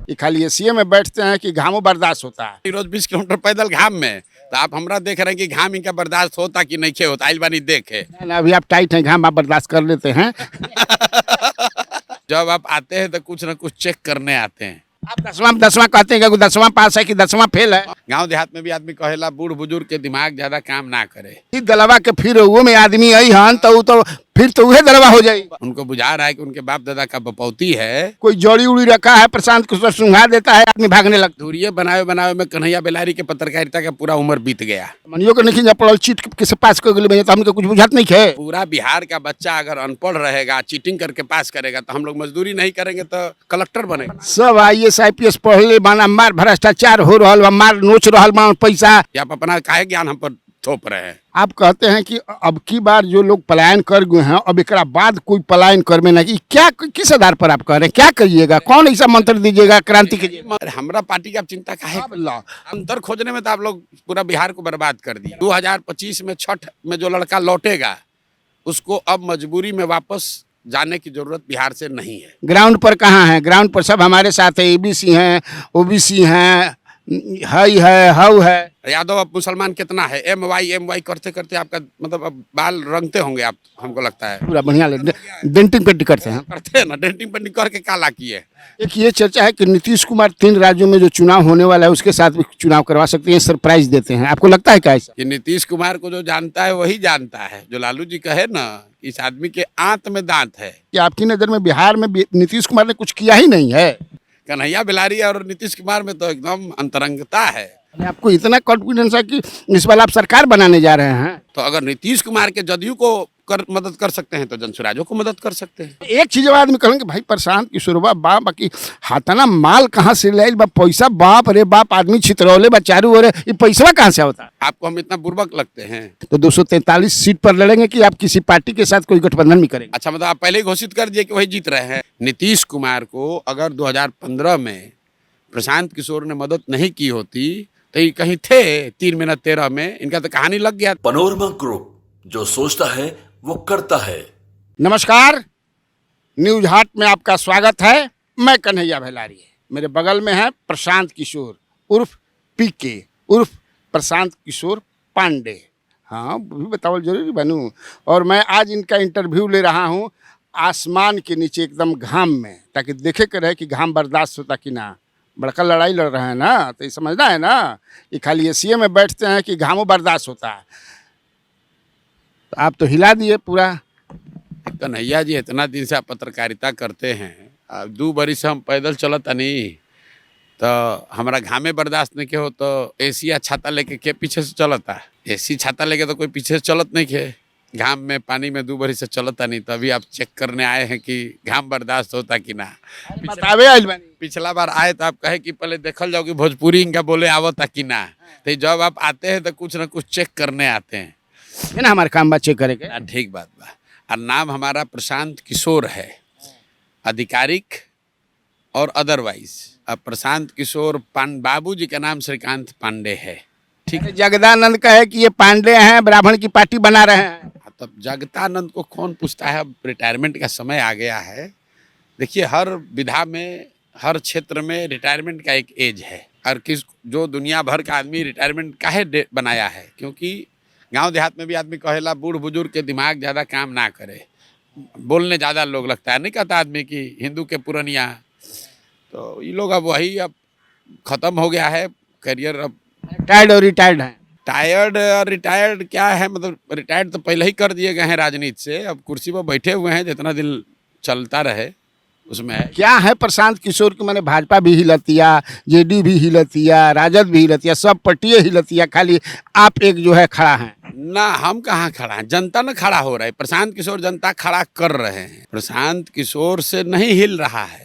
कि खाली एसीए में बैठते हैं कि घामों बर्दाश्त होता है। रोज 20 किलोमीटर पैदल घाम में, तो आप हमरा देख रहे हैं कि घाम इनका बर्दाश्त होता कि नहीं होता। आइल बानी देखे ना अभी आप टाइट हैं, घाम आप बर्दाश्त कर लेते हैं। जब आप आते हैं तो कुछ ना कुछ चेक करने आते हैं। आप दसवां कहते हैं कि 10वां पास है कि 10वां फेल है। गांव देहात में भी आदमी कहेला बूढ़ बुजुर्ग के दिमाग ज्यादा काम ना करे। ई दलवा के फिर वो में आदमी आई हन तो फिर तो वह दलवा हो जाई। उनको बुझा रहा है कि उनके बाप दादा का बपौती है। कोई जड़ी उड़ी रखा है, प्रशांत किशोर सुंघा देता है, आदमी भागने लगता दूरिये बनावे बनावे में कन्हैया बेलारी के पत्रकारिता का पूरा उम्र बीत गया। मनियो के नहीं पड़ल, चीट किसे पास कर गए तो हमको कुछ बुझात नहीं है। पूरा बिहार का बच्चा अगर अनपढ़ रहेगा, चीटिंग करके पास करेगा, तो हम लोग मजदूरी नहीं करेंगे तो कलेक्टर बनेगा। सब IAS IPS पढ़ले बाना, मार भ्रष्टाचार हो रहा बा, मार नोच रहा बा पैसा। या आप अपना काहे ज्ञान हम पर थोप रहे हैं। आप कहते हैं कि अब की बार जो लोग पलायन कर गए हैं, अब एक बाद कोई पलायन करवे नहीं, क्या किस आधार पर आप कह रहे हैं? क्या करिएगा, कौन ऐसा मंत्र दीजिएगा क्रांति के? हमरा पार्टी का आप चिंता काहे अंतर खोजने में तो आप लोग पूरा बिहार को बर्बाद कर दिया। 2025 में छठ में जो लड़का लौटेगा उसको अब मजबूरी में वापस जाने की जरूरत बिहार से नहीं है। ग्राउंड पर कहाँ है? ग्राउंड पर सब हमारे साथ है, ABC हैं, OBC हैं, हई है, हऊ है। यादव अब मुसलमान कितना है? MY करते करते आपका मतलब अब बाल रंगते होंगे आप, हमको लगता है। पूरा बढ़िया डेंटिंग पेंटिंग करते हैं। करते हैं ना, डेंटिंग पेंटिंग करके काला किए। एक ये चर्चा है कि नीतीश कुमार 3 राज्यों में जो चुनाव होने वाला है उसके साथ भी चुनाव करवा सकते हैं, सरप्राइज देते हैं। आपको लगता है क्या ऐसा? कि नीतीश कुमार को जो जानता है वही जानता है। जो लालू जी कहे ना, इस आदमी के आंत में दांत है। कि आपकी नजर में बिहार में नीतीश कुमार ने कुछ किया ही नहीं है? कन्हैया बेलारी और नीतीश कुमार में तो एकदम अंतरंगता है। आपको इतना कॉन्फिडेंस है कि इस बार आप सरकार बनाने जा रहे हैं? तो अगर नीतीश कुमार के जदयू को मदद कर सकते हैं तो जनसुराजों को मदद कर सकते हैं। एक चीज आदमी कहेंगे भाई प्रशांत किशोर बा बाकी हाथाना माल कहाँ से ले बा, पैसा बाप रे बाप, आदमी छितरौले बा चारू ओर, ये पैसा कहाँ से होता? आपको हम इतना बुर्बक लगते हैं? तो 243 सीट पर लड़ेंगे कि आप किसी पार्टी के साथ कोई गठबंधन भी करेंगे? अच्छा, मतलब आप पहले ही घोषित कर दिए कि वही जीत रहे हैं। नीतीश कुमार को अगर 2015 में प्रशांत किशोर ने मदद नहीं की होती तो ये कहीं थे 3 मिनट 13 में, इनका तो कहानी लग गया। पनोरमा ग्रुप, जो सोचता है वो करता है। नमस्कार, न्यूज हाट में आपका स्वागत है। मैं कन्हैया बेलारी, मेरे बगल में है प्रशांत किशोर उर्फ PK उर्फ प्रशांत किशोर पांडे। हाँ, भी बताओ जरूरी बनूं। और मैं आज इनका इंटरव्यू ले रहा हूँ आसमान के नीचे एकदम घाम में, ताकि देखे कर रहे कि घाम बर्दाश्त होता कि ना। बड़का लड़ाई लड़ रहे हैं ना, तो ये समझना है ना कि खाली एसीए में बैठते हैं कि घामों बर्दाश्त होता है। तो आप तो हिला दिए पूरा। कन्हैया जी, इतना दिन से आप पत्रकारिता करते हैं, अब 2 बरिस से हम पैदल चलत नहीं, तो हमारा घामे बर्दाश्त नहीं के हो तो AC या छाता लेके के पीछे से चलता? AC छाता लेके तो कोई पीछे से चलत नहीं के। घाम में पानी में 2 बरिस से चलता नहीं, तो अभी आप चेक करने आए हैं कि घाम बर्दाश्त होता कि ना। पिछला बार आए तो आप कहे कि पहले देखल जाओ कि भोजपुरी इनका बोले आवता कि ना। तो जब आप आते हैं तो कुछ ना कुछ चेक करने आते हैं ना, हमारे काम बात चेक करेंगे। ठीक बात बा। और नाम हमारा प्रशांत किशोर है, आधिकारिक और अदरवाइज। अब प्रशांत किशोर बाबू जी का नाम श्रीकांत पांडे है। ठीक है, जगदानंद का है कि ये पांडे हैं, ब्राह्मण की पार्टी बना रहे हैं। तब जगदानंद को कौन पूछता है? अब रिटायरमेंट का समय आ गया है। देखिए, हर विधा में, हर क्षेत्र में रिटायरमेंट का एक एज है। और जो दुनिया भर का आदमी रिटायरमेंट काहे बनाया है? क्योंकि गांव देहात में भी आदमी कहेला बूढ़ बुजुर्ग के दिमाग ज़्यादा काम ना करे, बोलने ज़्यादा लोग लगता है। नहीं कहता आदमी कि हिंदू के पुरनिया। तो ये लोग अब वही अब ख़त्म हो गया है करियर। अब टायर्ड और रिटायर्ड हैं। टायर्ड और रिटायर्ड क्या है, मतलब रिटायर्ड तो पहले ही कर दिए गए हैं राजनीति से। अब कुर्सी पर बैठे हुए हैं, जितना दिन चलता रहे उसमें है। क्या है प्रशांत किशोर की, मैंने भाजपा भी हिलतिया, JD भी हिलतिया, राजद भी हिलतिया, सब पार्टियां हिलतिया, खाली आप एक जो है खड़ा हैं ना। हम कहाँ खड़ा हैं? जनता न खड़ा हो रहा है। प्रशांत किशोर जनता खड़ा कर रहे हैं। प्रशांत किशोर से नहीं हिल रहा है,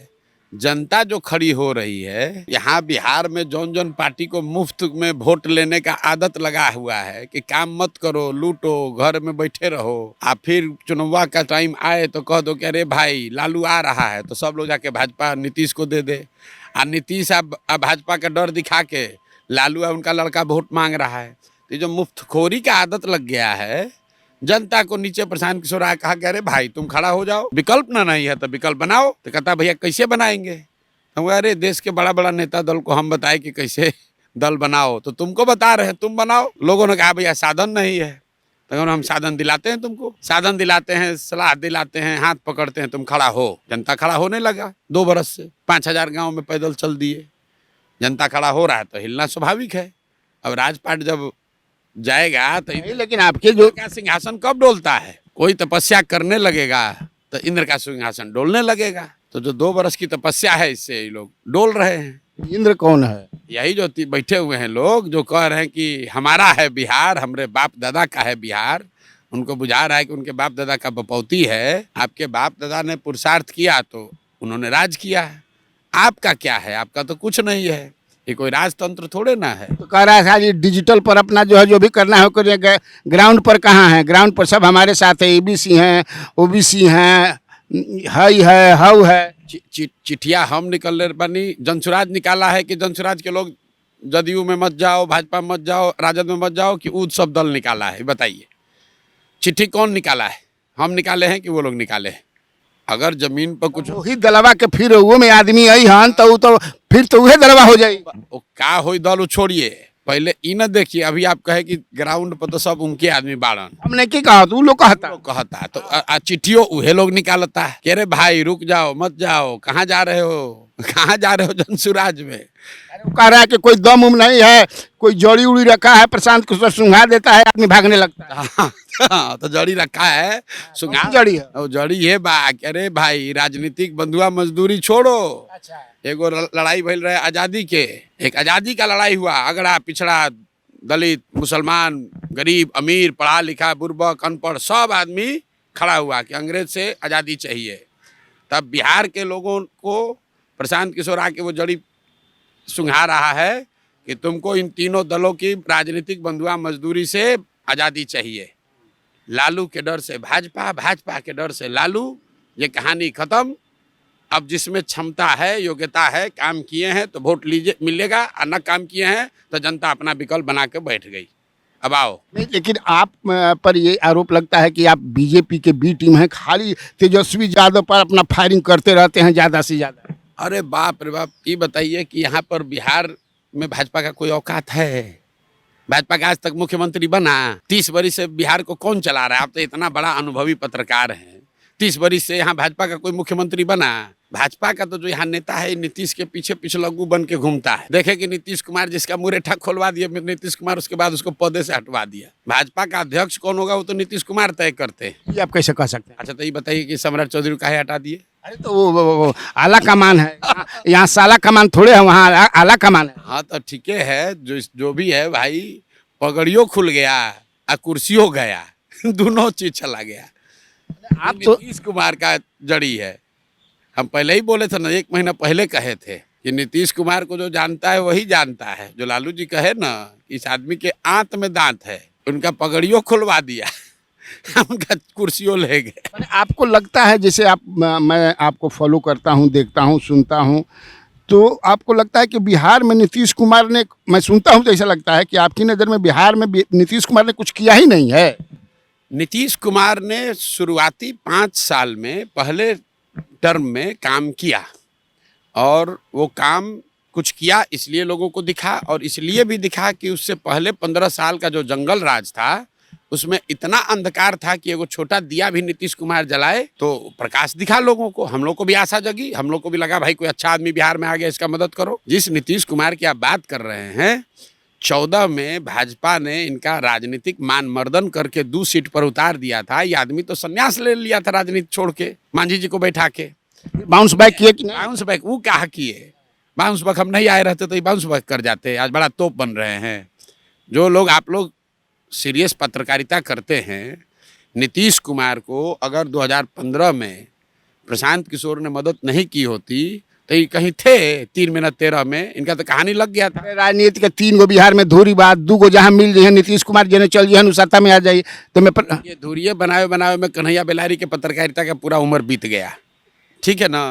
जनता जो खड़ी हो रही है। यहाँ बिहार में जौन जौन पार्टी को मुफ्त में वोट लेने का आदत लगा हुआ है कि काम मत करो, लूटो, घर में बैठे रहो। आप फिर चुनाव का टाइम आए तो कह दो कि अरे भाई लालू आ रहा है, तो सब लोग जाके भाजपा नीतीश को दे दे। और नीतीश अब भाजपा का डर दिखा के लालू है उनका लड़का वोट मांग रहा है। तो जो मुफ्तखोरी का आदत लग गया है जनता को, नीचे प्रशांत किशोर आया, कहा कि अरे भाई तुम खड़ा हो जाओ, विकल्प ना नहीं है तो विकल्प बनाओ। तो कहता भैया कैसे बनाएंगे? हम कहा, अरे देश के बड़ा बड़ा नेता दल को हम बताए कि कैसे दल बनाओ, तो तुमको बता रहे हैं तुम बनाओ। लोगों ने कहा भैया साधन नहीं है। तो हम साधन दिलाते हैं तुमको, साधन दिलाते हैं, सलाह दिलाते हैं, हाथ पकड़ते हैं, तुम खड़ा हो। जनता खड़ा होने लगा 2 बरस से। 5,000 गांव में पैदल चल दिए। जनता खड़ा हो रहा है तो हिलना स्वाभाविक है। अब राजपाट जब जाएगा तो नहीं, लेकिन आपके जो का सिंहासन कब डोलता है? कोई तपस्या करने लगेगा तो इंद्र का सिंहासन डोलने लगेगा। तो जो 2 बरस की तपस्या है, इससे ये लोग डोल रहे हैं। इंद्र कौन है? यही जो बैठे हुए हैं लोग, जो कह रहे हैं कि हमारा है बिहार, हमारे बाप दादा का है बिहार। उनको बुझा रहा है कि उनके बाप दादा का बपौती है। आपके बाप दादा ने पुरुषार्थ किया तो उन्होंने राज किया है। आपका क्या है? आपका तो कुछ नहीं है। ये कोई राजतंत्र थोड़े ना है। तो कह रहा है सारी डिजिटल पर अपना जो है जो भी करना है वो करिए। ग्राउंड पर कहाँ है? ग्राउंड पर सब हमारे साथ है। एबीसी हैं, ओबीसी हैं, हई है, हव है। चिट्ठिया हम निकल बनी। जनसुराज निकाला है कि जनसुराज के लोग जदयू में मत जाओ, भाजपा में मत जाओ, राजद में मत जाओ, कि ऊद सब दल निकाला है? बताइए, चिट्ठी कौन निकाला है? हम निकाले हैं कि वो लोग निकाले हैं? अगर जमीन पर कुछ वही दलवा के फिर वो में आदमी आई हन तो फिर तो वही दलवा हो जाई। वो का होई दल छोड़िए, पहले ई न देखिए। अभी आप कहे कि ग्राउंड पर तो सब उनके आदमी बाड़न। हमने की कहा तो लोग कहता लोग कहता तो चिट्ठियों उहे लोग निकालता है। कह रहे भाई रुक जाओ, मत जाओ, कहाँ जा रहे हो, कहाँ जा रहे हो जनसुराज में? वो कह रहा है कि कोई दम उम नहीं है, कोई जड़ी उड़ी रखा है, प्रशांत किशोर सुंघा देता है, आदमी भागने लगता है। तो जड़ी रखा है, सुंघा जड़ी है। और जड़ी है बा। अरे भाई राजनीतिक बंधुआ मजदूरी छोड़ो। एगो लड़ाई भइल रहे आजादी के, एक आजादी का लड़ाई हुआ। अगड़ा पिछड़ा, दलित, मुसलमान, गरीब, अमीर, पढ़ा लिखा, बुर्बक, अनपढ़, सब आदमी खड़ा हुआ कि अंग्रेज से आज़ादी चाहिए। तब बिहार के लोगों को प्रशांत किशोर आके वो जड़ी सुंघा रहा है कि तुमको इन तीनों दलों की राजनीतिक बंधुआ मजदूरी से आज़ादी चाहिए। लालू के डर से भाजपा, भाजपा के डर से लालू। ये कहानी खत्म। अब जिसमें क्षमता है, योग्यता है, काम किए हैं तो वोट लीजिए, मिलेगा, और न काम किए हैं तो जनता अपना विकल्प बना के बैठ गई। अब आओ। नहीं, लेकिन आप पर ये आरोप लगता है कि आप बीजेपी के बी टीम हैं, खाली तेजस्वी यादव पर अपना फायरिंग करते रहते हैं ज़्यादा से ज़्यादा। अरे बाप रे बाप, ये बताइए कि यहाँ पर बिहार में भाजपा का कोई औकात है? भाजपा का आज तक मुख्यमंत्री बना? 30 बरिस से बिहार को कौन चला रहा है? आप तो इतना बड़ा अनुभवी पत्रकार हैं। 30 बरिस से यहाँ भाजपा का कोई मुख्यमंत्री बना? भाजपा का तो जो यहाँ नेता है, नीतीश के पीछे पिछलग्गू बन के घूमता है। देखे कि नीतीश कुमार जिसका मुरेठा खोलवा दिया नीतीश कुमार, उसके बाद उसको पदे से हटवा दिया। भाजपा का अध्यक्ष कौन होगा वो तो नीतीश कुमार तय करते हैं। ये आप कैसे कह सकते हैं? अच्छा तो ये बताइए कि सम्राट चौधरी काहे हटा दिए? अरे तो वो आला कमान है, यहाँ साला कमान थोड़े है, वहाँ आला कमान है। हाँ तो ठीक है, जो भी है भाई, पगड़ियों खुल गया और कुर्सियों गया, दोनों चीज चला गया। आप तो नीतीश कुमार का जड़ी है। हम पहले ही बोले थे ना, 1 महीना पहले कहे थे कि नीतीश कुमार को जो जानता है वही जानता है। जो लालू जी कहे ना, इस आदमी के आंत में दांत है, उनका पगड़ियों खुलवा दिया, उनका कुर्सियों ले गए। मैंने आपको लगता है, जैसे मैं आपको फॉलो करता हूँ, देखता हूँ, सुनता हूँ, तो आपको लगता है कि बिहार में नीतीश कुमार ने, मैं सुनता हूँ तो ऐसा लगता है कि आपकी नज़र में बिहार में नीतीश कुमार ने कुछ किया ही नहीं है। नीतीश कुमार ने शुरुआती 5 साल में, पहले टर्म में काम किया, और वो काम कुछ किया इसलिए लोगों को दिखा, और इसलिए भी दिखा कि उससे पहले 15 साल का जो जंगल राज था उसमें इतना अंधकार था कि एगो छोटा दिया भी नीतीश कुमार जलाए तो प्रकाश दिखा लोगों को। हम लोग को भी आशा जगी, हम लोग को भी लगा भाई कोई अच्छा आदमी बिहार में आ गया, इसका मदद करो। जिस नीतीश कुमार की आप बात कर रहे हैं, 14 में भाजपा ने इनका राजनीतिक मान मर्दन करके 2 सीट पर उतार दिया था। ये आदमी तो संन्यास ले लिया था राजनीति छोड़ के, मांझी जी को बैठा के। बाउंस बैक किए कि नहीं? बाउंस बैक वो क्या किए? बाउंस बैक हम नहीं आए रहते तो ये बाउंस बैक कर जाते। आज बड़ा तोप बन रहे हैं जो लोग। आप लोग सीरियस पत्रकारिता करते हैं, नीतीश कुमार को अगर 2015 में प्रशांत किशोर ने मदद नहीं की होती तो ये कहीं थे 3 में न 13 में, इनका तो कहानी लग गया था। राजनीति के 3 गो बिहार में धूरी बात, 2 गो जहाँ मिल जाए नीतीश कुमार जने चल जाए सत्ता में आ जाइए तो मैं ये धुरिये बनाए बनाए में कन्हैया बेलारी के पत्रकारिता का पूरा उम्र बीत गया, ठीक है ना।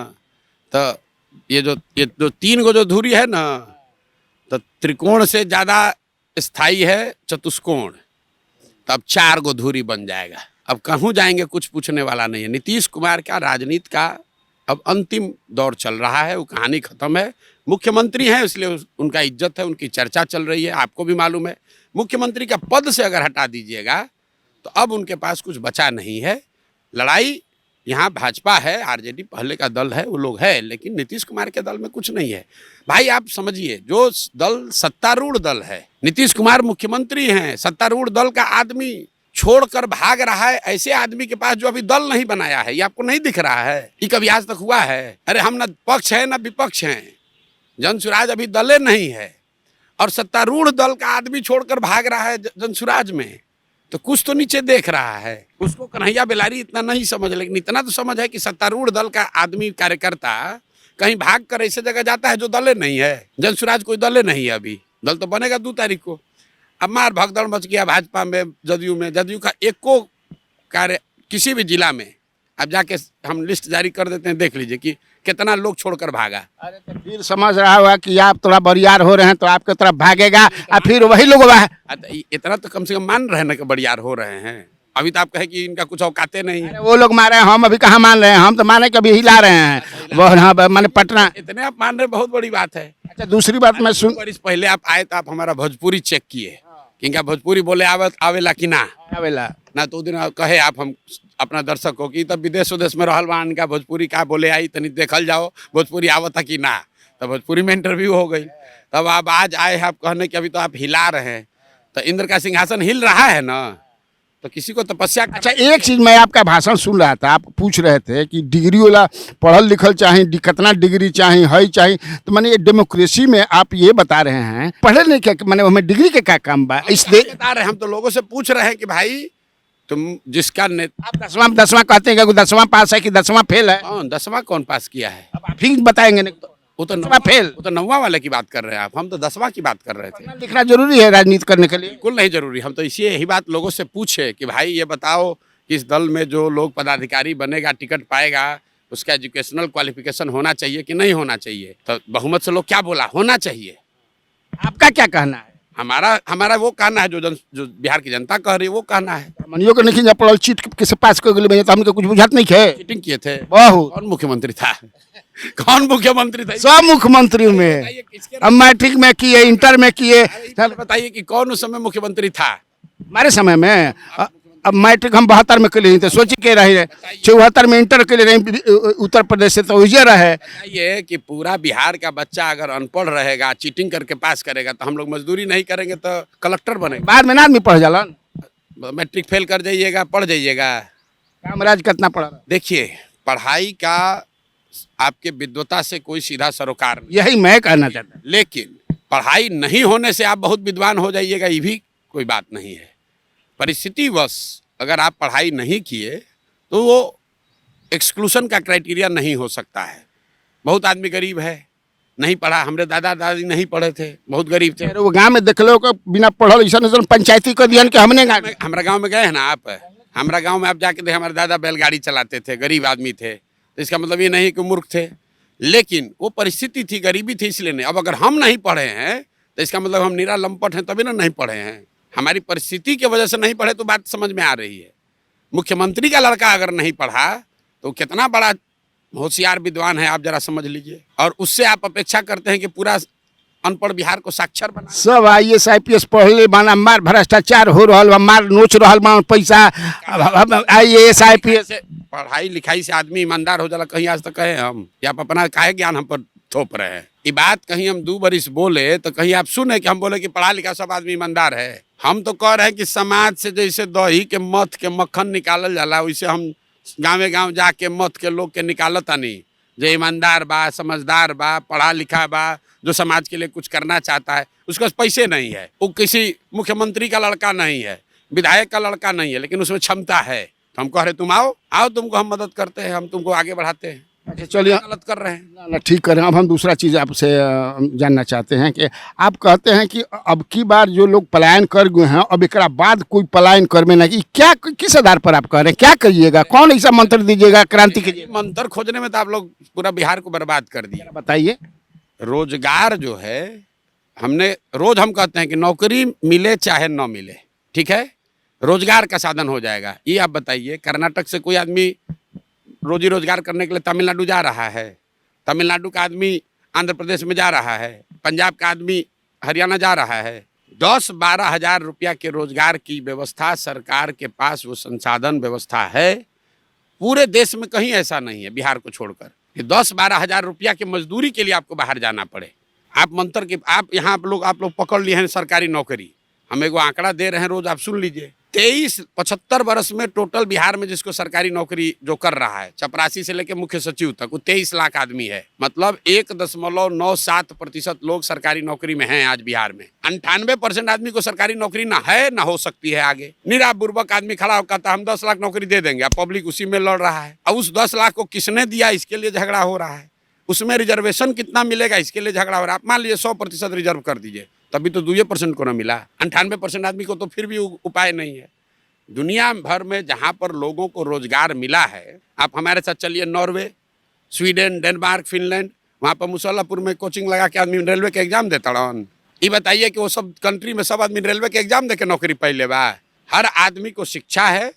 तो ये जो 3 गो जो धुरी है ना, तो त्रिकोण से ज़्यादा स्थायी है चतुष्कोण। तो अब 4 गो धुरी बन जाएगा। अब कहूँ जाएंगे कुछ पूछने वाला नहीं है। नीतीश कुमार का राजनीति का अब अंतिम दौर चल रहा है, वो कहानी खत्म है। मुख्यमंत्री हैं इसलिए उनका इज्जत है, उनकी चर्चा चल रही है, आपको भी मालूम है। मुख्यमंत्री का पद से अगर हटा दीजिएगा तो अब उनके पास कुछ बचा नहीं है। लड़ाई यहाँ भाजपा है, आरजेडी पहले का दल है, वो लोग है, लेकिन नीतीश कुमार के दल में कुछ नहीं है। भाई आप समझिए, जो दल सत्तारूढ़ दल है, नीतीश कुमार मुख्यमंत्री हैं, सत्तारूढ़ दल का आदमी छोड़कर भाग रहा है ऐसे आदमी के पास जो अभी दल नहीं बनाया है। ये आपको नहीं दिख रहा है? ये कभी आज तक हुआ है? अरे हम ना पक्ष है ना विपक्ष हैं, जनसुराज अभी दले नहीं है और सत्तारूढ़ दल का आदमी छोड़कर भाग रहा है जनसुराज में, तो कुछ तो नीचे देख रहा है। उसको कन्हैया बेलारी इतना नहीं समझ, लेकिन इतना तो समझ है कि सत्तारूढ़ दल का आदमी कार्यकर्ता कहीं भाग कर ऐसे जगह जाता है जो दले नहीं है। जनसुराज कोई दले नहीं है, अभी दल तो बनेगा 2 तारीख को। अब मार भगदड़ मच गया भाजपा में, जदयू का एको कार्य किसी भी जिला में, अब जाके हम लिस्ट जारी कर देते हैं, देख लीजिए कि कितना लोग छोड़कर भागा। अरे तो फिर समझ रहा होगा कि आप थोड़ा बरियार हो रहे हैं तो आपके तरफ भागेगा और फिर वही लोग इतना तो कम से कम मान रहे हैं कि बरियार हो रहे हैं। अभी तो आप कहे कि इनका कुछ औकाते नहीं है। वो लोग मारे हैं, हम अभी कहाँ मान रहे हैं? हम तो माने कभी हिला रहे हैं वो। हाँ माने पटना इतने आप मान रहे, बहुत बड़ी बात है। अच्छा दूसरी बात मैं सुन, पहले आप आए तो आप हमारा भोजपुरी चेक किए कि इनका भोजपुरी बोले आवेला कि ना आवेला ना, तो दिन कहे आप हम अपना दर्शक को कि तब विदेश उदेश में रहल बा, इनका भोजपुरी का बोले आई तनी देखल जाओ भोजपुरी आवता कि ना। तब भोजपुरी में इंटरव्यू हो गई, तब आप आज आए हैं आप कहने कि अभी तो आप हिला रहे हैं, तो इंद्र का सिंहासन हिल रहा है ना, तो किसी को तपस्या। अच्छा एक चीज, मैं आपका भाषण सुन रहा था, आप पूछ रहे थे कि डिग्री वाला पढ़ल लिखल चाहिए, कितना डिग्री चाहिए है चाहिए, तो मैंने ये डेमोक्रेसी में आप ये बता रहे हैं पढ़े नहीं क्या, मैंने हमें डिग्री के क्या काम बा? इस बता रहे हम तो लोगों से पूछ रहे हैं कि भाई तुम जिसका आप 10वां कहते हैं कि 10वां पास है कि 10वां फेल है? 10वां कौन पास किया है? अब आप ही बताएंगे नहीं, वो तो 10वां फेल, वो तो 9वां वाले की बात कर रहे हैं आप, हम तो 10वां की बात कर रहे थे। लिखना जरूरी है राजनीति करने के लिए? बिल्कुल नहीं जरूरी। हम तो इसी यही बात लोगों से पूछे कि भाई ये बताओ कि इस दल में जो लोग पदाधिकारी बनेगा, टिकट पाएगा, उसका एजुकेशनल क्वालिफिकेशन होना चाहिए कि नहीं होना चाहिए? तो बहुमत से लोग क्या बोला, होना चाहिए। आपका क्या कहना है? हमारा वो कहना है, जो बिहार की जनता कह रही है वो कहना है। मनियो के नहीं पढ़ल चीट किसे पास कर गए तो हमको कुछ बुझात नहीं है। चीटिंग किए थे बहुत। कौन मुख्यमंत्री था? कौन मुख्यमंत्री था? सब मुख्यमंत्री में, अब मैट्रिक में किए, इंटर में किए। बताइए कि कौन उस समय मुख्यमंत्री था हमारे समय में? अब मैट्रिक हम 72 में के लिए थे, सोची के रहे 74 में इंटर के लिए रहे उत्तर प्रदेश से, तो वही रहे। ये कि पूरा बिहार का बच्चा अगर अनपढ़ रहेगा, चीटिंग करके पास करेगा, तो हम लोग मजदूरी नहीं करेंगे तो कलेक्टर बनेगा। बाद में ना आदमी पढ़ जाला, मैट्रिक फेल कर जाइएगा, पढ़ जाइएगा। कामराज कितना पढ़ा? देखिए, पढ़ाई का आपके विद्वता से कोई सीधा सरोकार नहीं, यही मैं कहना चाहता हूँ। लेकिन पढ़ाई नहीं होने से आप बहुत विद्वान हो जाइएगा, ये भी कोई बात नहीं है। परिस्थितिवश अगर आप पढ़ाई नहीं किए तो वो एक्सक्लूशन का क्राइटेरिया नहीं हो सकता है। बहुत आदमी गरीब है, नहीं पढ़ा, हमारे दादा दादी नहीं पढ़े थे, बहुत गरीब थे। वो गांव में देख लो कि बिना पढ़ल ऐसा पंचायती कर दिया कि हमने हमारा गांव में गए हैं ना आप, हमारा गांव में आप जाके देखे, हमारे दादा बैलगाड़ी चलाते थे, गरीब आदमी थे, तो इसका मतलब ये नहीं कि मूर्ख थे, लेकिन वो परिस्थिति थी, गरीबी थी, इसलिए नहीं। अब अगर हम नहीं पढ़े हैं तो इसका मतलब हम निरा लंपट हैं, तभी ना नहीं पढ़े हैं। हमारी परिस्थिति की वजह से नहीं पढ़े तो बात समझ में आ रही है। मुख्यमंत्री का लड़का अगर नहीं पढ़ा तो कितना बड़ा होशियार विद्वान है, आप जरा समझ लीजिए। और उससे आप अपेक्षा करते हैं कि पूरा अनपढ़ बिहार को साक्षर बना। सब IAS IPS पढ़ले बाना, मार भ्रष्टाचार हो रहा बा, मार नोच रहा बा पैसा। IAS IPS पढ़ाई लिखाई से आदमी ईमानदार हो जाला, कहीं आज तक कहे हम, या आप अपना काहे ज्ञान हम पर थोप रहे हैं? ये बात कहीं हम 2 बरिस बोले तो कहीं आप सुने कि हम बोले कि पढ़ा लिखा सब आदमी ईमानदार है। हम तो कह रहे हैं कि समाज से जैसे दही के मथ के मक्खन निकालल जाला, वैसे हम गाँव गाँव जाके मथ के लोग के निकालत नहीं, जो ईमानदार बा, समझदार बा, पढ़ा लिखा बा, जो समाज के लिए कुछ करना चाहता है। उसके पास पैसे नहीं है, वो किसी मुख्यमंत्री का लड़का नहीं है, विधायक का लड़का नहीं है, लेकिन उसमें क्षमता है। तो हम कह रहे तुम आओ, तुमको हम मदद करते हैं, हम तुमको आगे बढ़ाते हैं। अच्छा चलिए, गलत कर रहे हैं ना ठीक कर रहे हैं। अब हम दूसरा चीज़ आपसे जानना चाहते हैं कि आप कहते हैं कि अब की बार जो लोग पलायन कर गए हैं, अब एक बाद कोई पलायन कर में नहीं, क्या किस आधार पर आप कह रहे हैं? क्या करिएगा, कौन ऐसा मंत्र दीजिएगा, क्रांति कीजिएगा? मंत्र खोजने में तो आप लोग पूरा बिहार को बर्बाद कर दिए। बताइए। रोजगार जो है, हमने रोज हम कहते हैं कि नौकरी मिले चाहे न मिले, ठीक है, रोजगार का साधन हो जाएगा। ये आप बताइए, कर्नाटक से कोई आदमी रोजी रोजगार करने के लिए तमिलनाडु जा रहा है, तमिलनाडु का आदमी आंध्र प्रदेश में जा रहा है, पंजाब का आदमी हरियाणा जा रहा है। 10-12 हजार रुपया के रोजगार की व्यवस्था सरकार के पास वो संसाधन व्यवस्था है। पूरे देश में कहीं ऐसा नहीं है बिहार को छोड़कर कि 10-12 हजार रुपया की मजदूरी के लिए आपको बाहर जाना पड़े। आप मंत्र के आप यहाँ आप लोग पकड़ लिए हैं सरकारी नौकरी। हम एक आंकड़ा दे रहे हैं रोज, आप सुन लीजिए। 75 वर्ष में टोटल बिहार में जिसको सरकारी नौकरी जो कर रहा है, चपरासी से लेकर मुख्य सचिव तक, वो 23 लाख आदमी है। मतलब 1.97% लोग सरकारी नौकरी में हैं आज बिहार में। 98% आदमी को सरकारी नौकरी ना है ना हो सकती है आगे। निरा बुर्बक आदमी खड़ा होकर कहता हम 10 लाख नौकरी दे देंगे, अब पब्लिक उसी में लड़ रहा है। अब उस 10 लाख को किसने दिया इसके लिए झगड़ा हो रहा है। उसमें रिजर्वेशन कितना मिलेगा इसके लिए झगड़ा हो रहा है। आप मान लीजिए 100% रिजर्व कर दीजिए, तभी तो 2% को ना मिला। 98% आदमी को तो फिर भी उपाय नहीं है। दुनिया भर में जहाँ पर लोगों को रोजगार मिला है, आप हमारे साथ चलिए नॉर्वे, स्वीडन, डेनमार्क, फिनलैंड, वहाँ पर मुसल्लापुर में कोचिंग लगा के आदमी रेलवे के एग्जाम देता रहा। ये बताइए कि वो सब कंट्री में सब आदमी रेलवे के एग्जाम दे के नौकरी पहले बा। हर आदमी को शिक्षा है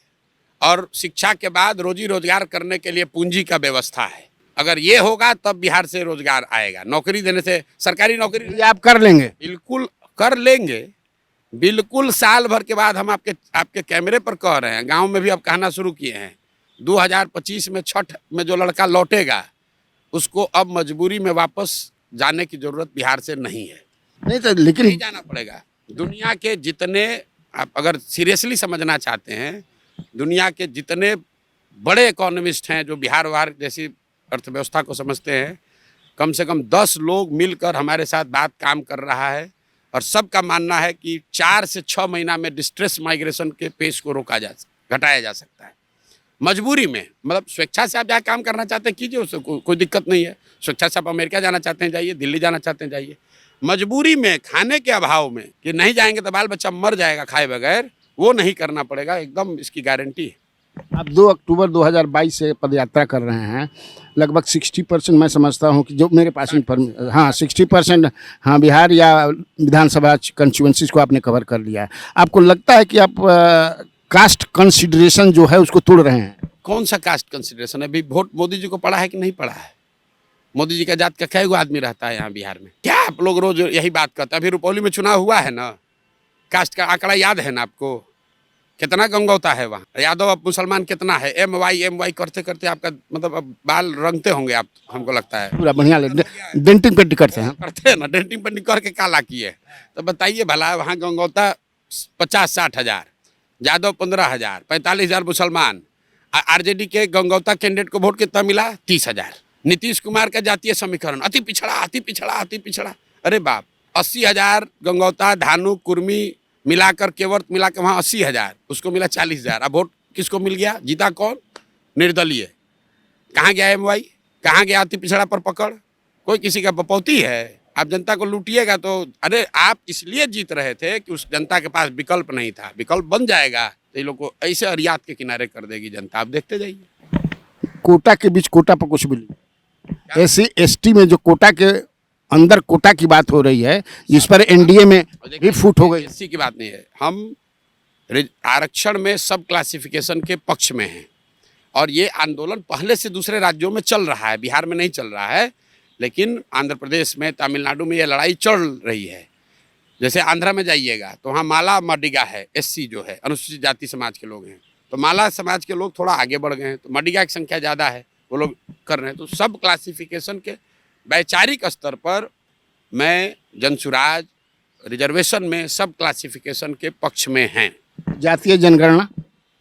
और शिक्षा के बाद रोजी रोजगार करने के लिए पूंजी का व्यवस्था है। अगर ये होगा तब बिहार से रोजगार आएगा। नौकरी देने से, सरकारी नौकरी आप कर लेंगे? बिल्कुल कर लेंगे, बिल्कुल। साल भर के बाद हम आपके कैमरे पर कह रहे हैं, गांव में भी अब कहना शुरू किए हैं। 2025 में छठ में जो लड़का लौटेगा उसको अब मजबूरी में वापस जाने की जरूरत बिहार से नहीं है। नहीं तो लेकिन नहीं जाना पड़ेगा। दुनिया के जितने, आप अगर सीरियसली समझना चाहते हैं, दुनिया के जितने बड़े इकोनॉमिस्ट हैं जो बिहार जैसी अर्थव्यवस्था को समझते हैं, कम से कम 10 लोग मिलकर हमारे साथ बात काम कर रहा है और सबका मानना है कि 4 से 6 महीना में डिस्ट्रेस माइग्रेशन के पेस को घटाया जा सकता है। मजबूरी में, मतलब स्वेच्छा से आप जहाँ काम करना चाहते हैं कीजिए, उससे कोई दिक्कत नहीं है। स्वेच्छा से आप अमेरिका जाना चाहते हैं जाइए, दिल्ली जाना चाहते हैं जाइए। मजबूरी में, खाने के अभाव में कि नहीं जाएंगे तो बाल बच्चा मर जाएगा खाए बगैर, वो नहीं करना पड़ेगा, एकदम इसकी गारंटी है। आप 2 अक्टूबर 2022 से पदयात्रा कर रहे हैं। लगभग 60% मैं समझता हूं कि जो मेरे पास हाँ 60% हाँ बिहार या विधानसभा कंस्टिट्यूएंसीज को आपने कवर कर लिया है। आपको लगता है कि आप कास्ट कंसिडरेशन जो है उसको तोड़ रहे हैं? कौन सा कास्ट कंसिडरेशन है? अभी वोट मोदी जी को पड़ा है कि नहीं पड़ा है? मोदी जी का जात का कई गो आदमी रहता है यहाँ बिहार में? क्या आप लोग रोज यही बात करते हैं? अभी रुपौली में चुनाव हुआ है ना, कास्ट का आंकड़ा याद है ना आपको? कितना गंगौता है वहाँ? यादव अब मुसलमान कितना है? एम वाई करते करते आपका मतलब अब बाल रंगते होंगे आप, हमको लगता है। पूरा बढ़िया डेंटिंग पेंटिंग करते हैं ना, डेंटिंग पेंटिंग करके काला किए। तो बताइए भला, वहाँ गंगौता 50-60 हजार, यादव 15 हजार, 45 हजार मुसलमान। आरजेडी के गंगौता कैंडिडेट को वोट कितना मिला? 30 हजार। नीतीश कुमार का जातीय समीकरण अति पिछड़ा, अति पिछड़ा, अति पिछड़ा। अरे बाप, 80 हजार गंगौता, धानु, कुर्मी मिलाकर, केवट मिलाकर वहाँ 80 हजार, उसको मिला 40 हजार। अब वोट किसको मिल गया? जीता कौन? निर्दलीय। कहाँ गया एम वाई? कहाँ गया अति पिछड़ा पर पकड़? कोई किसी का बपौती है? आप जनता को लूटिएगा तो, अरे आप इसलिए जीत रहे थे कि उस जनता के पास विकल्प नहीं था। विकल्प बन जाएगा तो ये लोग को ऐसे अरियात के किनारे कर देगी जनता, आप देखते जाइए। कोटा के बीच कोटा पर कुछ भी, SC/ST में जो कोटा के अंदर कोटा की बात हो रही है, जिस पर एनडीए में भी फूट हो गई। SC की बात नहीं है, हम आरक्षण में सब क्लासिफिकेशन के पक्ष में हैं और ये आंदोलन पहले से दूसरे राज्यों में चल रहा है, बिहार में नहीं चल रहा है। लेकिन आंध्र प्रदेश में, तमिलनाडु में ये लड़ाई चल रही है। जैसे आंध्रा में जाइएगा तो वहाँ माला मडिगा है, SC जो है, अनुसूचित जाति समाज के लोग हैं, तो माला समाज के लोग थोड़ा आगे बढ़ गए हैं, तो मडिगा की संख्या ज़्यादा है, वो लोग कर रहे हैं। तो सब क्लासिफिकेशन के वैचारिक स्तर पर मैं जनसुराज रिजर्वेशन में सब क्लासिफिकेशन के पक्ष में हैं। जातीय जनगणना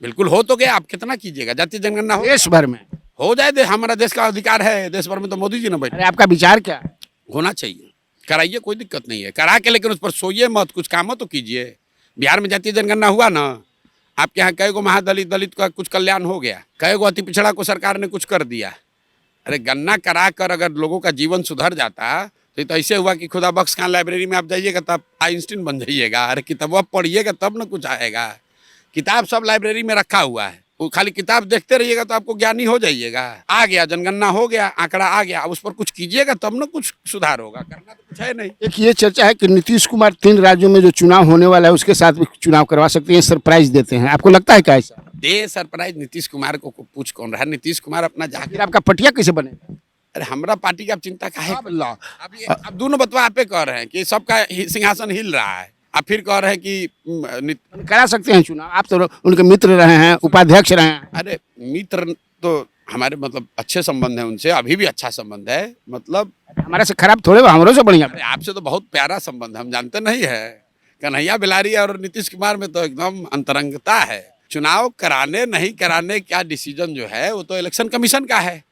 बिल्कुल हो तो गया, आप कितना कीजिएगा? जातीय जनगणना हो देश भर में हो जाए, हमारा देश का अधिकार है, देश भर में तो मोदी जी ने बैठे। अरे आपका विचार क्या है? होना चाहिए, कराइए, कोई दिक्कत नहीं है, करा के, लेकिन उस पर सोइए मत, कुछ काम तो कीजिए। बिहार में जातीय जनगणना हुआ ना, आपके यहाँ कई गो महादलित, दलित का कुछ कल्याण हो गया, कई गो अति पिछड़ा को सरकार ने कुछ कर दिया। अरे गन्ना करा कर अगर लोगों का जीवन सुधर जाता तो ये तो ऐसे हुआ कि खुदा बख्श खान लाइब्रेरी में आप जाइएगा तब आइंस्टीन बन जाइएगा। अरे किताब आप पढ़िएगा तब ना कुछ आएगा। किताब सब लाइब्रेरी में रखा हुआ है, वो खाली किताब देखते रहिएगा तो आपको ज्ञानी हो जाइएगा। आ गया जनगणना, हो गया, आंकड़ा आ गया, अब उस पर कुछ कीजिएगा तब ना कुछ सुधार होगा, करना तो कुछ है नहीं। एक ये चर्चा है कि नीतीश कुमार 3 राज्यों में जो चुनाव होने वाला है उसके साथ भी चुनाव करवा सकते हैं, सरप्राइज देते हैं, आपको लगता है क्या ऐसा? दे सरप्राइज नीतीश कुमार को पूछ कौन रहा है। नीतीश कुमार अपना फिर जाके, आपका पटिया कैसे बनेगा? अरे हमरा पार्टी का आप चिंता काहे? अल्लाह, अब दोनों बतवा आपे कह रहे हैं कि सबका सिंहासन हिल रहा है, आप फिर कह रहे हैं कि करा सकते हैं चुनाव? आप तो उनके मित्र रहे हैं, उपाध्यक्ष रहे हैं। अरे मित्र तो हमारे मतलब अच्छे संबंध है उनसे, अभी भी अच्छा संबंध है, मतलब हमारे से खराब थोड़े, हमरों से बढ़िया। अरे आपसे तो बहुत प्यारा संबंध है, हम जानते नहीं है। कन्हैया बिलारी और नीतीश कुमार में तो एकदम अंतरंगता है। चुनाव कराने नहीं कराने क्या डिसीजन जो है वो तो इलेक्शन कमीशन का है।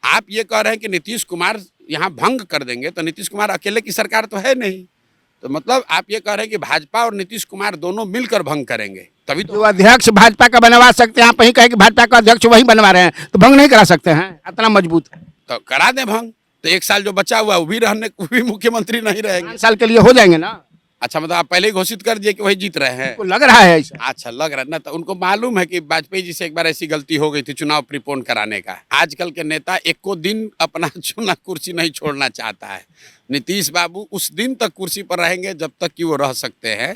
आप ये कह रहे हैं कि नीतीश कुमार यहाँ भंग कर देंगे, तो नीतीश कुमार अकेले की सरकार तो है नहीं, तो मतलब आप ये कह रहे हैं कि भाजपा और नीतीश कुमार दोनों मिलकर भंग करेंगे, तभी जो तो। अध्यक्ष भाजपा का बनवा सकते हैं, आप वही कहे कि भाजपा का अध्यक्ष वही बनवा रहे हैं, तो भंग नहीं करा सकते हैं? इतना मजबूत है। तो करा दें भंग, तो 1 साल जो बचा हुआ वो भी मुख्यमंत्री नहीं रहेंगे। 5 साल के लिए हो जाएंगे ना? अच्छा, मतलब आप पहले ही घोषित कर दिए कि वही जीत रहे हैं? आपको लग रहा है ऐसा? अच्छा लग रहा है ना, तो उनको मालूम है कि वाजपेयी जी से एक बार ऐसी गलती हो गई थी चुनाव प्रीपोन कराने का। आजकल के नेता एक को दिन अपना चुना कुर्सी नहीं छोड़ना चाहता है। नीतीश बाबू उस दिन तक कुर्सी पर रहेंगे जब तक कि वो रह सकते हैं,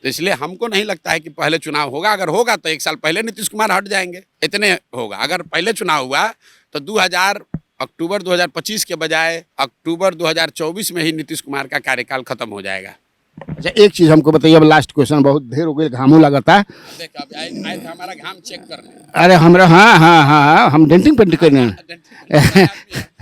तो इसलिए हमको नहीं लगता है कि पहले चुनाव होगा। अगर होगा तो 1 साल पहले नीतीश कुमार हट जाएंगे, इतने होगा। अगर पहले चुनाव हुआ तो अक्टूबर 2025 के बजाय अक्टूबर 2024 में ही नीतीश कुमार का कार्यकाल खत्म हो जाएगा। अच्छा, एक चीज हमको बताइए, अब लास्ट क्वेश्चन, बहुत देर हो गई, घामू लगाता है। देखो अब आए थे हमारा घाम चेक करने। अरे हमरा, हाँ हाँ हाँ, हम डेंटिंग पेंटिंग करने हैं।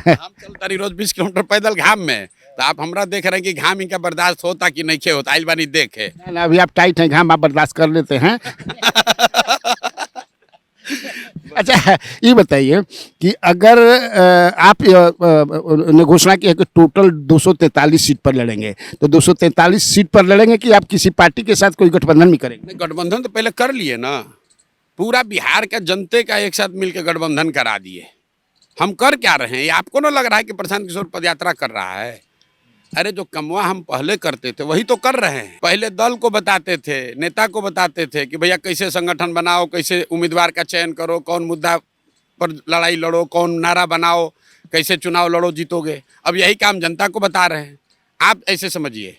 हम चलता रही रोज 20 किलोमीटर पैदल घाम में, तो आप हमरा देख रहे हैं कि घाम इनका बर्दाश्त होता कि नहीं होता। आइल बानी देखे ना, अभी आप टाइट हैं, घाम आप बर्दाश्त कर लेते हैं। अच्छा, ये बताइए कि अगर आप ने घोषणा की है कि टोटल 243 सीट पर लड़ेंगे, तो 243 सीट पर लड़ेंगे कि आप किसी पार्टी के साथ कोई गठबंधन भी करेंगे? गठबंधन तो पहले कर लिए ना, पूरा बिहार के जनते का एक साथ मिलकर गठबंधन करा दिए। हम कर क्या रहे हैं? ये आपको ना लग रहा है कि प्रशांत किशोर पदयात्रा कर रहा है? अरे जो कमवा हम पहले करते थे वही तो कर रहे हैं। पहले दल को बताते थे, नेता को बताते थे कि भैया कैसे संगठन बनाओ, कैसे उम्मीदवार का चयन करो, कौन मुद्दा पर लड़ाई लड़ो, कौन नारा बनाओ, कैसे चुनाव लड़ो जीतोगे। अब यही काम जनता को बता रहे हैं। आप ऐसे समझिए,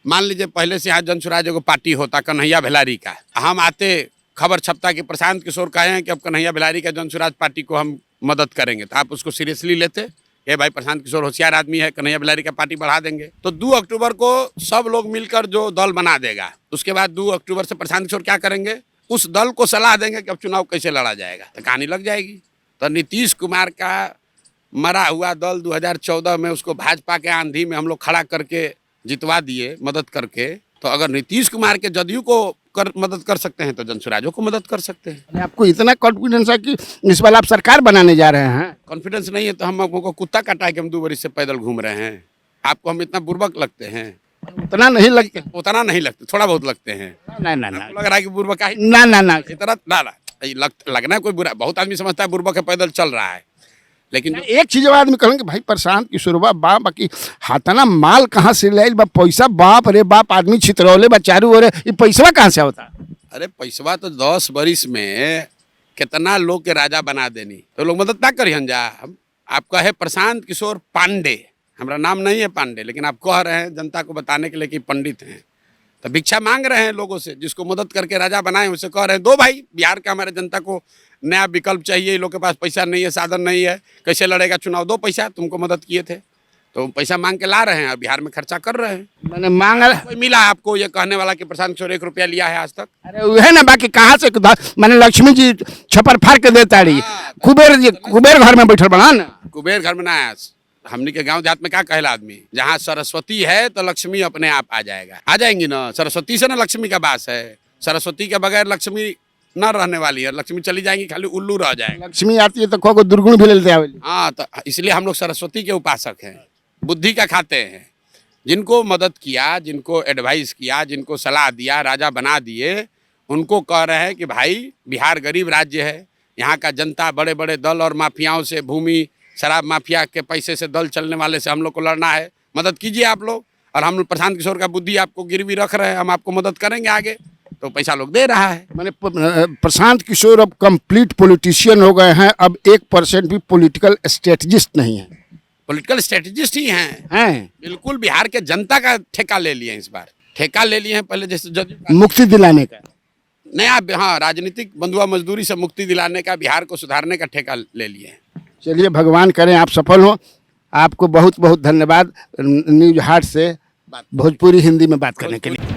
मान लीजिए पहले से यहाँ जनसुराज एगो पार्टी होता कन्हैया बिलारी का, हम आते खबर छपता कि प्रशांत किशोर कहे हैं कि अब कन्हैया बिलारी का जनसुराज पार्टी को हम मदद करेंगे, तो आप उसको सीरियसली लेते? ये भाई प्रशांत किशोर होशियार आदमी है, कन्हैया बिलारी का पार्टी बढ़ा देंगे। तो 2 अक्टूबर को सब लोग मिलकर जो दल बना देगा, उसके बाद 2 अक्टूबर से प्रशांत किशोर क्या करेंगे, उस दल को सलाह देंगे कि अब चुनाव कैसे लड़ा जाएगा, तो कहानी लग जाएगी। तो नीतीश कुमार का मरा हुआ दल 2014 में उसको भाजपा के आंधी में हम लोग खड़ा करके जितवा दिए मदद करके। तो अगर नीतीश कुमार के जदयू को मदद कर सकते हैं तो जनसुराजों को मदद कर सकते हैं। आपको इतना कॉन्फिडेंस है कि इस बार आप सरकार बनाने जा रहे हैं? कॉन्फिडेंस नहीं है तो हम आपको कुत्ता काटा है कि हम 2 बरस से पैदल घूम रहे हैं? आपको हम इतना बुर्बक लगते हैं? उतना नहीं लगते? उतना नहीं लगते, थोड़ा बहुत लगते हैं। ना ना ना, आपको लग रहा है कि बुर्बक है? ना ना ना, इतना ना लगना है कोई बुरा। बहुत आदमी समझता है बुर्बक है, पैदल चल रहा है, लेकिन एक चीज आदमी कहेंगे भाई प्रशांत किशोर बा बाकी हाथाना माल कहाँ से ले बा, पैसा बाप रे बाप, आदमी छितरौले बा चारू ओर, ये पैसा कहाँ से होता? अरे पैसवा तो 10 बरिस में कितना लोग के राजा बना देनी, तो लोग मदद ना करिए जा। हम आप कहे प्रशांत किशोर पांडे, हमारा नाम नहीं है पांडे, लेकिन आप कह रहे हैं जनता को बताने के लिए कि पंडित हैं, तो भिक्षा मांग रहे हैं लोगों से। जिसको मदद करके राजा बनाए उसे कह रहे हैं दो भाई, बिहार का हमारे जनता को नया विकल्प चाहिए, लोग के पास पैसा नहीं है, साधन नहीं है, कैसे लड़ेगा चुनाव, दो पैसा, तुमको मदद किए थे तो पैसा मांग के ला रहे हैं, बिहार में खर्चा कर रहे हैं। मैंने मांग, कोई मिला आपको ये कहने वाला कि प्रशांत किशोर 1 रुपया लिया है आज तक? अरे वह है ना, बाकी कहाँ से मैंने लक्ष्मी जी छपर फाड़ के देता रही, कुबेर घर में बैठल बना ना, कुबेर घर में ना आया। हमनी के गांव देहात में क्या कहला आदमी, जहाँ सरस्वती है तो लक्ष्मी अपने आप आ जाएगा, आ जाएंगी ना। सरस्वती से ना लक्ष्मी का वास है, सरस्वती के बगैर लक्ष्मी न रहने वाली है, लक्ष्मी चली जाएंगी, खाली उल्लू रह जाएगा। लक्ष्मी आती है तो को दुर्गुण भी लेते आवेली। हाँ, तो इसलिए हम लोग सरस्वती के उपासक हैं, बुद्धि का खाते हैं। जिनको मदद किया, जिनको एडवाइस किया, जिनको सलाह दिया, राजा बना दिए, उनको कह रहे हैं कि भाई बिहार गरीब राज्य है, यहाँ का जनता बड़े बड़े दल और माफियाओं से, भूमि शराब माफिया के पैसे से दल चलने वाले से हम लोग को लड़ना है, मदद कीजिए आप लोग। और हम प्रशांत किशोर का बुद्धि आपको गिरवी रख रहे हैं, हम आपको मदद करेंगे आगे, तो पैसा लोग दे रहा है। मैंने प्रशांत किशोर अब कंप्लीट पॉलिटिशियन हो गए हैं, अब 1% भी पॉलिटिकल स्ट्रेटजिस्ट नहीं है। पॉलिटिकल स्ट्रेटजिस्ट ही हैं, बिल्कुल बिहार के जनता का ठेका ले लिए हैं, इस बार ठेका ले लिए हैं। पहले जैसे मुक्ति दिलाने का, नया हाँ राजनीतिक बंधुआ मजदूरी से मुक्ति दिलाने का, बिहार को सुधारने का ठेका ले लिए हैं। चलिए भगवान करें आप सफल हो। आपको बहुत बहुत धन्यवाद न्यूज हाट से भोजपुरी हिंदी में बात करने के लिए।